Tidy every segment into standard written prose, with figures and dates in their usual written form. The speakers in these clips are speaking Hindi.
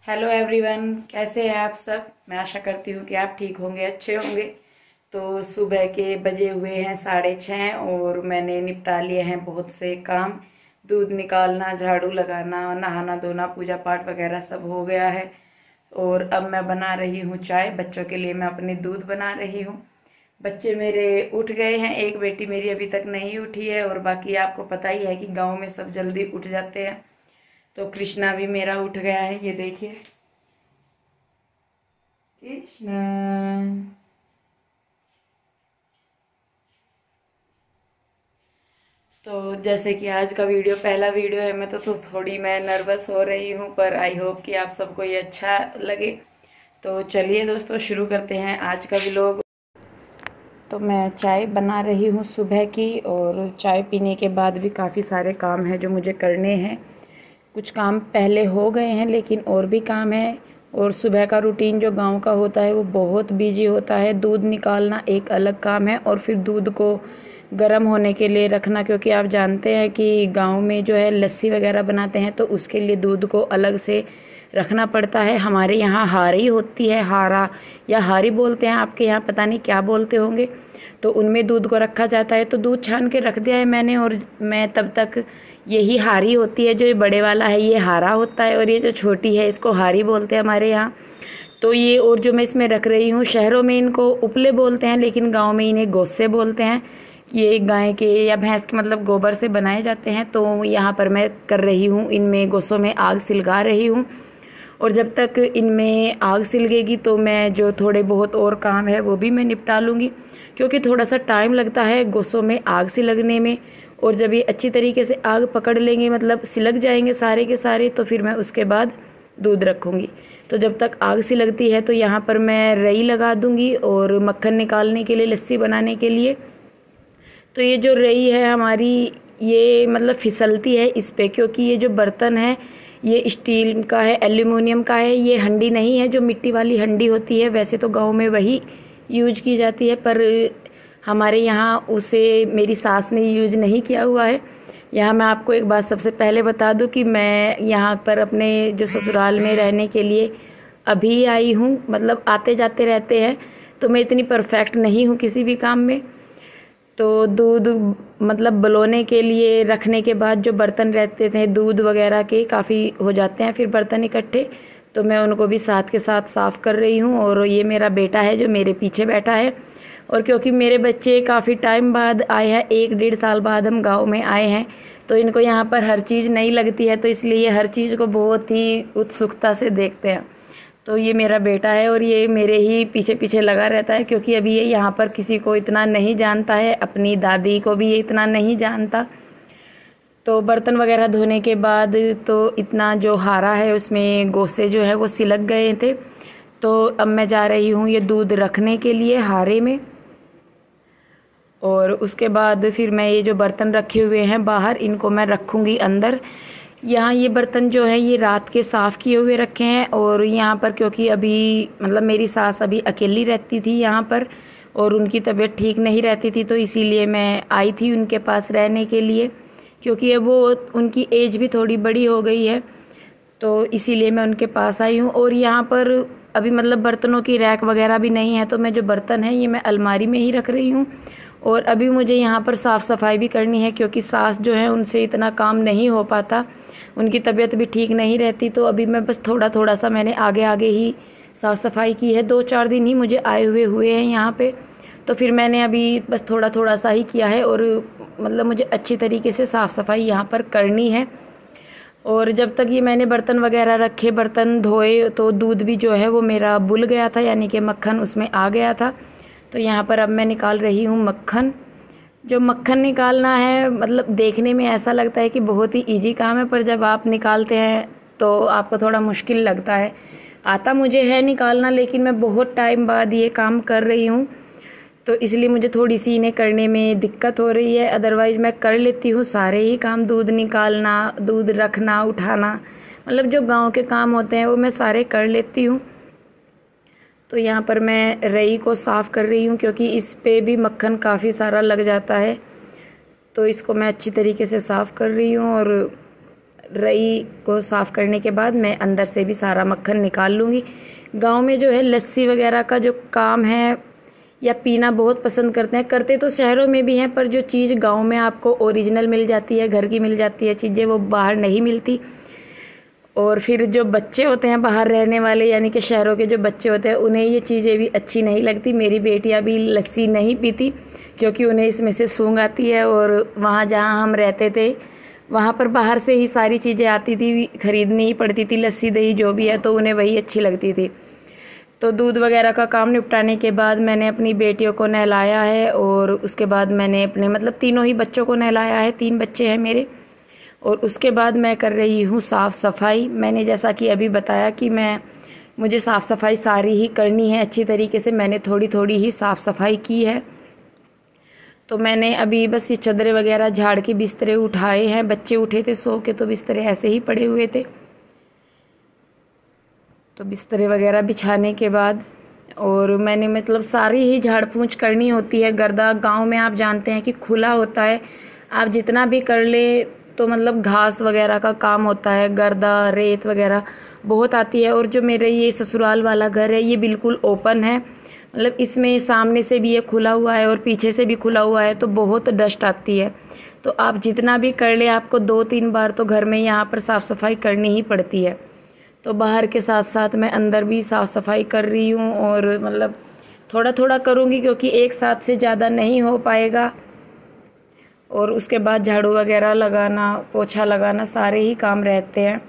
हेलो एवरीवन, कैसे हैं आप सब। मैं आशा करती हूँ कि आप ठीक होंगे, अच्छे होंगे। तो सुबह के बजे हुए हैं 6:30 और मैंने निपटा लिए हैं बहुत से काम। दूध निकालना, झाड़ू लगाना, नहाना धोना, पूजा पाठ वगैरह सब हो गया है। और अब मैं बना रही हूँ चाय। बच्चों के लिए मैं अपनी दूध बना रही हूँ। बच्चे मेरे उठ गए हैं, एक बेटी मेरी अभी तक नहीं उठी है और बाकी आपको पता ही है कि गाँव में सब जल्दी उठ जाते हैं। तो कृष्णा भी मेरा उठ गया है, ये देखिए कृष्णा। तो जैसे कि आज का वीडियो पहला वीडियो है, मैं तो थोड़ी मैं नर्वस हो रही हूँ, पर आई होप कि आप सबको ये अच्छा लगे। तो चलिए दोस्तों, शुरू करते हैं आज का व्लॉग। तो मैं चाय बना रही हूँ सुबह की, और चाय पीने के बाद भी काफ़ी सारे काम हैं जो मुझे करने हैं। कुछ काम पहले हो गए हैं लेकिन और भी काम है। और सुबह का रूटीन जो गांव का होता है वो बहुत बिजी होता है। दूध निकालना एक अलग काम है, और फिर दूध को गर्म होने के लिए रखना, क्योंकि आप जानते हैं कि गांव में जो है लस्सी वगैरह बनाते हैं तो उसके लिए दूध को अलग से रखना पड़ता है। हमारे यहाँ हारी होती है, हारा या हारी बोलते हैं, आपके यहाँ पता नहीं क्या बोलते होंगे। तो उनमें दूध को रखा जाता है। तो दूध छान के रख दिया है मैंने, और मैं तब तक, यही हारी होती है, जो ये बड़े वाला है ये हारा होता है, और ये जो छोटी है इसको हारी बोलते हैं हमारे यहाँ। तो ये, और जो मैं इसमें रख रही हूँ, शहरों में इनको उपले बोलते हैं लेकिन गांव में इन्हें गोस्से बोलते हैं। ये गाय के या भैंस के मतलब गोबर से बनाए जाते हैं। तो यहाँ पर मैं कर रही हूँ, इनमें गोसों में आग सिलगा रही हूँ। और जब तक इनमें आग सिलगेगी तो मैं जो थोड़े बहुत और काम है वो भी मैं निपटा लूँगी, क्योंकि थोड़ा सा टाइम लगता है गोसों में आग सिलगने में। और जब ये अच्छी तरीके से आग पकड़ लेंगे, मतलब सिलग जाएंगे सारे के सारे, तो फिर मैं उसके बाद दूध रखूँगी। तो जब तक आग सिलगती है तो यहाँ पर मैं रई लगा दूँगी, और मक्खन निकालने के लिए, लस्सी बनाने के लिए। तो ये जो रई है हमारी, ये मतलब फिसलती है इस पे, क्योंकि ये जो बर्तन है ये स्टील का है, एल्यूमिनियम का है। ये हंडी नहीं है जो मिट्टी वाली हंडी होती है, वैसे तो गांव में वही यूज की जाती है, पर हमारे यहाँ उसे मेरी सास ने यूज नहीं किया हुआ है। यहाँ मैं आपको एक बात सबसे पहले बता दूं कि मैं यहाँ पर अपने जो ससुराल में रहने के लिए अभी आई हूँ, मतलब आते जाते रहते हैं, तो मैं इतनी परफेक्ट नहीं हूँ किसी भी काम में। तो दूध मतलब बलौने के लिए रखने के बाद जो बर्तन रहते थे दूध वगैरह के, काफ़ी हो जाते हैं फिर बर्तन इकट्ठे, तो मैं उनको भी साथ के साथ साफ़ कर रही हूँ। और ये मेरा बेटा है जो मेरे पीछे बैठा है। और क्योंकि मेरे बच्चे काफ़ी टाइम बाद आए हैं, 1-1.5 साल बाद हम गांव में आए हैं, तो इनको यहाँ पर हर चीज़ नई लगती है, तो इसलिए ये हर चीज़ को बहुत ही उत्सुकता से देखते हैं। तो ये मेरा बेटा है और ये मेरे ही पीछे पीछे लगा रहता है, क्योंकि अभी ये यहाँ पर किसी को इतना नहीं जानता है, अपनी दादी को भी ये इतना नहीं जानता। तो बर्तन वगैरह धोने के बाद तो इतना जो हारा है उसमें गोसे जो है वो सिलक गए थे। तो अब मैं जा रही हूँ ये दूध रखने के लिए हारे में। और उसके बाद फिर मैं ये जो बर्तन रखे हुए हैं बाहर, इनको मैं रखूँगी अंदर। यहाँ ये बर्तन जो है ये रात के साफ़ किए हुए रखे हैं। और यहाँ पर क्योंकि अभी मतलब मेरी सास अभी अकेली रहती थी यहाँ पर, और उनकी तबीयत ठीक नहीं रहती थी, तो इसीलिए मैं आई थी उनके पास रहने के लिए, क्योंकि अब वो उनकी एज भी थोड़ी बड़ी हो गई है, तो इसीलिए मैं उनके पास आई हूँ। और यहाँ पर अभी मतलब बर्तनों की रैक वगैरह भी नहीं है, तो मैं जो बर्तन है ये मैं अलमारी में ही रख रही हूँ। और अभी मुझे यहाँ पर साफ़ सफाई भी करनी है, क्योंकि सास जो है उनसे इतना काम नहीं हो पाता, उनकी तबीयत भी ठीक नहीं रहती। तो अभी मैं बस थोड़ा थोड़ा सा मैंने आगे आगे ही साफ़ सफाई की है। 2-4 दिन ही मुझे आए हुए हैं यहाँ पे, तो फिर मैंने अभी बस थोड़ा थोड़ा सा ही किया है। और मतलब मुझे अच्छी तरीके से साफ़ सफाई यहाँ पर करनी है। और जब तक ये मैंने बर्तन वगैरह रखे, बर्तन धोए, तो दूध भी जो है वो मेरा बुल गया था, यानी कि मक्खन उसमें आ गया था। तो यहाँ पर अब मैं निकाल रही हूँ मक्खन। जो मक्खन निकालना है, मतलब देखने में ऐसा लगता है कि बहुत ही इजी काम है, पर जब आप निकालते हैं तो आपको थोड़ा मुश्किल लगता है। आता मुझे है निकालना, लेकिन मैं बहुत टाइम बाद ये काम कर रही हूँ, तो इसलिए मुझे थोड़ी सी इन्हें करने में दिक्कत हो रही है। अदरवाइज़ मैं कर लेती हूँ सारे ही काम, दूध निकालना, दूध रखना, उठाना, मतलब जो गांव के काम होते हैं वो मैं सारे कर लेती हूँ। तो यहाँ पर मैं रई को साफ़ कर रही हूँ, क्योंकि इस पे भी मक्खन काफ़ी सारा लग जाता है, तो इसको मैं अच्छी तरीके से साफ़ कर रही हूँ। और रई को साफ़ करने के बाद मैं अंदर से भी सारा मक्खन निकाल लूँगी। गांव में जो है लस्सी वगैरह का जो काम है या पीना बहुत पसंद करते हैं, करते तो शहरों में भी हैं, पर जो चीज़ गांव में आपको ओरिजिनल मिल जाती है, घर की मिल जाती है चीज़ें, वो बाहर नहीं मिलती। और फिर जो बच्चे होते हैं बाहर रहने वाले, यानी कि शहरों के जो बच्चे होते हैं, उन्हें ये चीज़ें भी अच्छी नहीं लगती। मेरी बेटियां भी लस्सी नहीं पीती क्योंकि उन्हें इसमें से सूंघ आती है। और वहाँ जहाँ हम रहते थे वहाँ पर बाहर से ही सारी चीज़ें आती थी, ख़रीदनी ही पड़ती थी, लस्सी दही जो भी है, तो उन्हें वही अच्छी लगती थी। तो दूध वगैरह का काम निपटाने के बाद मैंने अपनी बेटियों को नहलाया है और उसके बाद मैंने अपने मतलब तीनों ही बच्चों को नहलाया है, 3 बच्चे हैं मेरे। और उसके बाद मैं कर रही हूँ साफ़ सफाई। मैंने जैसा कि अभी बताया कि मुझे साफ़ सफाई सारी ही करनी है अच्छी तरीके से। मैंने थोड़ी थोड़ी ही साफ़ सफाई की है। तो मैंने अभी बस ये चादरें वगैरह झाड़ के बिस्तरे उठाए हैं। बच्चे उठे थे सो के, तो बिस्तरे ऐसे ही पड़े हुए थे। तो बिस्तरे वगैरह बिछाने के बाद और मैंने मतलब सारी ही झाड़ पूंछ करनी होती है। गर्दा गांव में आप जानते हैं कि खुला होता है, आप जितना भी कर ले तो मतलब घास वगैरह का काम होता है, गर्दा रेत वगैरह बहुत आती है। और जो मेरे ये ससुराल वाला घर है ये बिल्कुल ओपन है, मतलब इसमें सामने से भी ये खुला हुआ है और पीछे से भी खुला हुआ है, तो बहुत डस्ट आती है। तो आप जितना भी कर ले आपको 2-3 बार तो घर में यहाँ पर साफ़ सफाई करनी ही पड़ती है। तो बाहर के साथ साथ मैं अंदर भी साफ़ सफाई कर रही हूँ और मतलब थोड़ा थोड़ा करूँगी क्योंकि एक साथ से ज़्यादा नहीं हो पाएगा। और उसके बाद झाड़ू वगैरह लगाना, पोछा लगाना, सारे ही काम रहते हैं।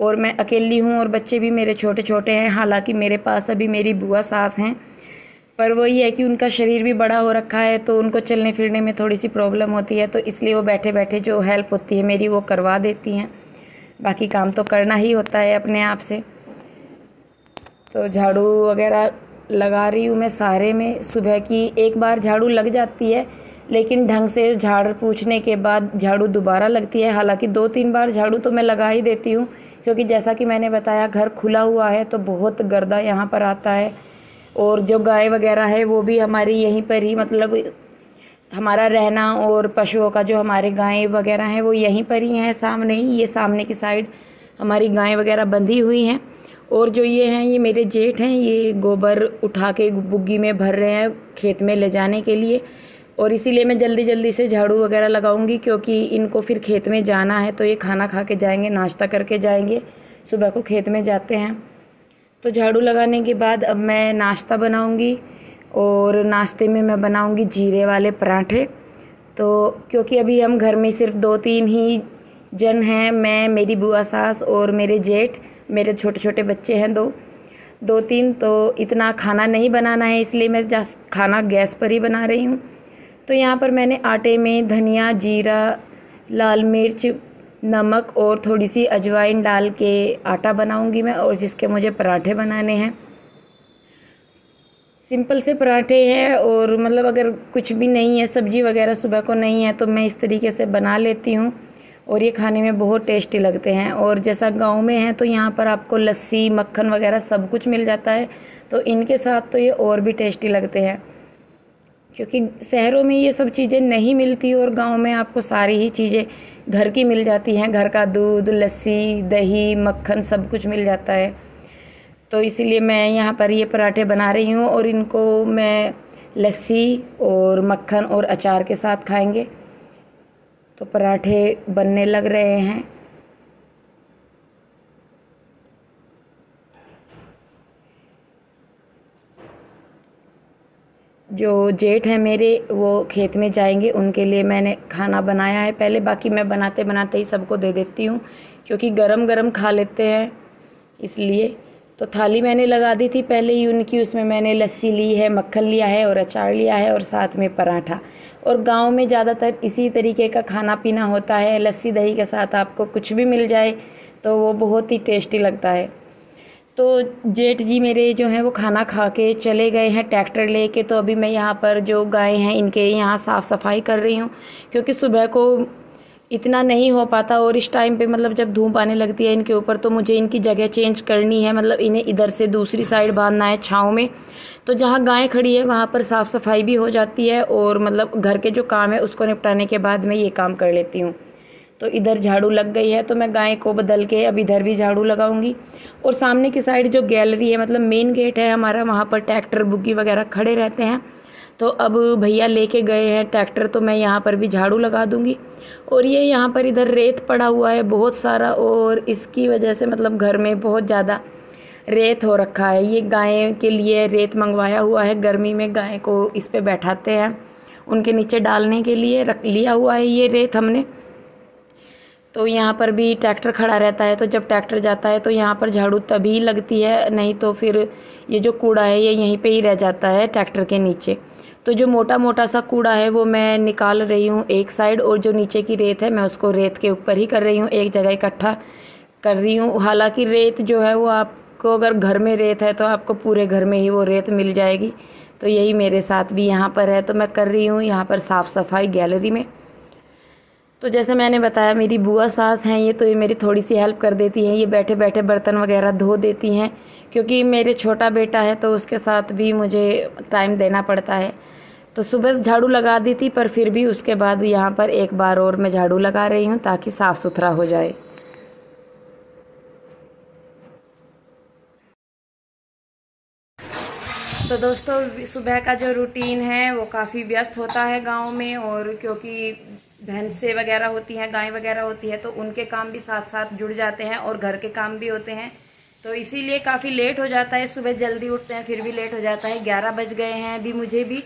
और मैं अकेली हूँ और बच्चे भी मेरे छोटे छोटे हैं। हालांकि मेरे पास अभी मेरी बुआ सास हैं, पर वही है कि उनका शरीर भी बड़ा हो रखा है, तो उनको चलने फिरने में थोड़ी सी प्रॉब्लम होती है, तो इसलिए वो बैठे बैठे जो हेल्प होती है मेरी वो करवा देती हैं। बाकी काम तो करना ही होता है अपने आप से। तो झाड़ू वगैरह लगा रही हूँ मैं सारे में। सुबह की एक बार झाड़ू लग जाती है, लेकिन ढंग से झाड़ पूछने के बाद झाड़ू दोबारा लगती है। हालांकि 2-3 बार झाड़ू तो मैं लगा ही देती हूँ, क्योंकि जैसा कि मैंने बताया घर खुला हुआ है तो बहुत गर्दा यहाँ पर आता है। और जो गाय वगैरह है वो भी हमारी यहीं पर ही, मतलब हमारा रहना और पशुओं का जो हमारे गाय वगैरह हैं वो यहीं पर ही हैं, सामने ही, ये सामने की साइड हमारी गाय वगैरह बंधी हुई हैं। और जो ये हैं ये मेरे जेठ हैं, ये गोबर उठा के बुग्गी में भर रहे हैं खेत में ले जाने के लिए। और इसीलिए मैं जल्दी जल्दी से झाड़ू वगैरह लगाऊंगी, क्योंकि इनको फिर खेत में जाना है, तो ये खाना खा के जाएंगे, नाश्ता करके जाएंगे, सुबह को खेत में जाते हैं। तो झाड़ू लगाने के बाद अब मैं नाश्ता बनाऊंगी और नाश्ते में मैं बनाऊंगी जीरे वाले पराठे। तो क्योंकि अभी हम घर में सिर्फ 2-3 ही जन हैं, मैं, मेरी बुआ सास और मेरे जेठ, मेरे छोटे छोटे बच्चे हैं 2-3, तो इतना खाना नहीं बनाना है, इसलिए मैं खाना गैस पर ही बना रही हूँ। तो यहाँ पर मैंने आटे में धनिया, जीरा, लाल मिर्च, नमक और थोड़ी सी अजवाइन डाल के आटा बनाऊंगी मैं, और जिसके मुझे पराठे बनाने हैं। सिंपल से पराठे हैं, और मतलब अगर कुछ भी नहीं है, सब्जी वगैरह सुबह को नहीं है, तो मैं इस तरीके से बना लेती हूँ और ये खाने में बहुत टेस्टी लगते हैं। और जैसा गांव में है तो यहाँ पर आपको लस्सी, मक्खन वगैरह सब कुछ मिल जाता है, तो इनके साथ तो ये और भी टेस्टी लगते हैं, क्योंकि शहरों में ये सब चीज़ें नहीं मिलती और गांव में आपको सारी ही चीज़ें घर की मिल जाती हैं। घर का दूध, लस्सी, दही, मक्खन सब कुछ मिल जाता है। तो इसीलिए मैं यहाँ पर ये पराठे बना रही हूँ और इनको मैं लस्सी और मक्खन और अचार के साथ खाएंगे। तो पराठे बनने लग रहे हैं। जो जेठ हैं मेरे वो खेत में जाएंगे, उनके लिए मैंने खाना बनाया है पहले, बाकी मैं बनाते बनाते ही सबको दे देती हूँ, क्योंकि गरम गरम खा लेते हैं इसलिए। तो थाली मैंने लगा दी थी पहले ही उनकी, उसमें मैंने लस्सी ली है, मक्खन लिया है और अचार लिया है और साथ में पराठा। और गांव में ज़्यादातर इसी तरीके का खाना पीना होता है, लस्सी दही के साथ आपको कुछ भी मिल जाए तो वो बहुत ही टेस्टी लगता है। तो जेठ जी मेरे जो हैं वो खाना खा के चले गए हैं ट्रैक्टर लेके। तो अभी मैं यहाँ पर जो गाय हैं इनके यहाँ साफ़ सफाई कर रही हूँ, क्योंकि सुबह को इतना नहीं हो पाता और इस टाइम पे मतलब जब धूप आने लगती है इनके ऊपर, तो मुझे इनकी जगह चेंज करनी है, मतलब इन्हें इधर से दूसरी साइड बांधना है छाँव में। तो जहाँ गाय खड़ी है वहाँ पर साफ़ सफाई भी हो जाती है और मतलब घर के जो काम है उसको निपटाने के बाद मैं ये काम कर लेती हूँ। तो इधर झाड़ू लग गई है, तो मैं गाय को बदल के अब इधर भी झाड़ू लगाऊंगी। और सामने की साइड जो गैलरी है, मतलब मेन गेट है हमारा, वहाँ पर ट्रैक्टर बुग्गी वगैरह खड़े रहते हैं। तो अब भैया लेके गए हैं ट्रैक्टर, तो मैं यहाँ पर भी झाड़ू लगा दूंगी। और ये यहाँ पर इधर रेत पड़ा हुआ है बहुत सारा, और इसकी वजह से मतलब घर में बहुत ज़्यादा रेत हो रखा है। ये गाय के लिए रेत मंगवाया हुआ है, गर्मी में गाय को इस पे बैठाते हैं, उनके नीचे डालने के लिए रख लिया हुआ है ये रेत हमने। तो यहाँ पर भी ट्रैक्टर खड़ा रहता है, तो जब ट्रैक्टर जाता है तो यहाँ पर झाड़ू तभी लगती है, नहीं तो फिर ये जो कूड़ा है ये यहीं पे ही रह जाता है ट्रैक्टर के नीचे। तो जो मोटा मोटा सा कूड़ा है वो मैं निकाल रही हूँ एक साइड, और जो नीचे की रेत है मैं उसको रेत के ऊपर ही कर रही हूँ, एक जगह इकट्ठा कर रही हूँ। हालांकि रेत जो है वो आपको, अगर घर में रेत है तो आपको पूरे घर में ही वो रेत मिल जाएगी। तो यही मेरे साथ भी यहाँ पर है, तो मैं कर रही हूँ यहाँ पर साफ़ सफाई गैलरी में। तो जैसे मैंने बताया, मेरी बुआ सास हैं ये, तो ये मेरी थोड़ी सी हेल्प कर देती हैं, ये बैठे बैठे बर्तन वगैरह धो देती हैं, क्योंकि मेरे छोटा बेटा है तो उसके साथ भी मुझे टाइम देना पड़ता है। तो सुबह झाड़ू लगा दी थी, पर फिर भी उसके बाद यहाँ पर एक बार और मैं झाड़ू लगा रही हूँ ताकि साफ़ सुथरा हो जाए। तो दोस्तों, सुबह का जो रूटीन है वो काफ़ी व्यस्त होता है गांव में, और क्योंकि भैंसें वगैरह होती हैं, गाय वगैरह होती है, तो उनके काम भी साथ साथ जुड़ जाते हैं और घर के काम भी होते हैं। तो इसीलिए काफ़ी लेट हो जाता है। सुबह जल्दी उठते हैं फिर भी लेट हो जाता है। 11 बज गए हैं अभी मुझे भी,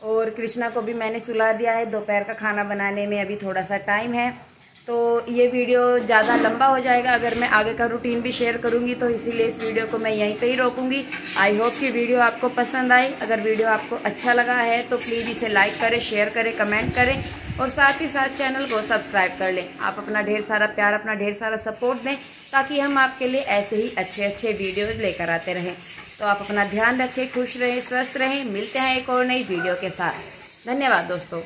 और कृष्णा को भी मैंने सुला दिया है। दोपहर का खाना बनाने में अभी थोड़ा सा टाइम है, तो ये वीडियो ज़्यादा लंबा हो जाएगा अगर मैं आगे का रूटीन भी शेयर करूंगी, तो इसीलिए इस वीडियो को मैं यहीं पे ही रोकूंगी। आई होप कि वीडियो आपको पसंद आए। अगर वीडियो आपको अच्छा लगा है तो प्लीज़ इसे लाइक करें, शेयर करें, कमेंट करें, और साथ ही साथ चैनल को सब्सक्राइब कर लें। आप अपना ढेर सारा प्यार, अपना ढेर सारा सपोर्ट दें, ताकि हम आपके लिए ऐसे ही अच्छे अच्छे वीडियोज़ लेकर आते रहें। तो आप अपना ध्यान रखें, खुश रहें, स्वस्थ रहें। मिलते हैं एक और नई वीडियो के साथ। धन्यवाद दोस्तों।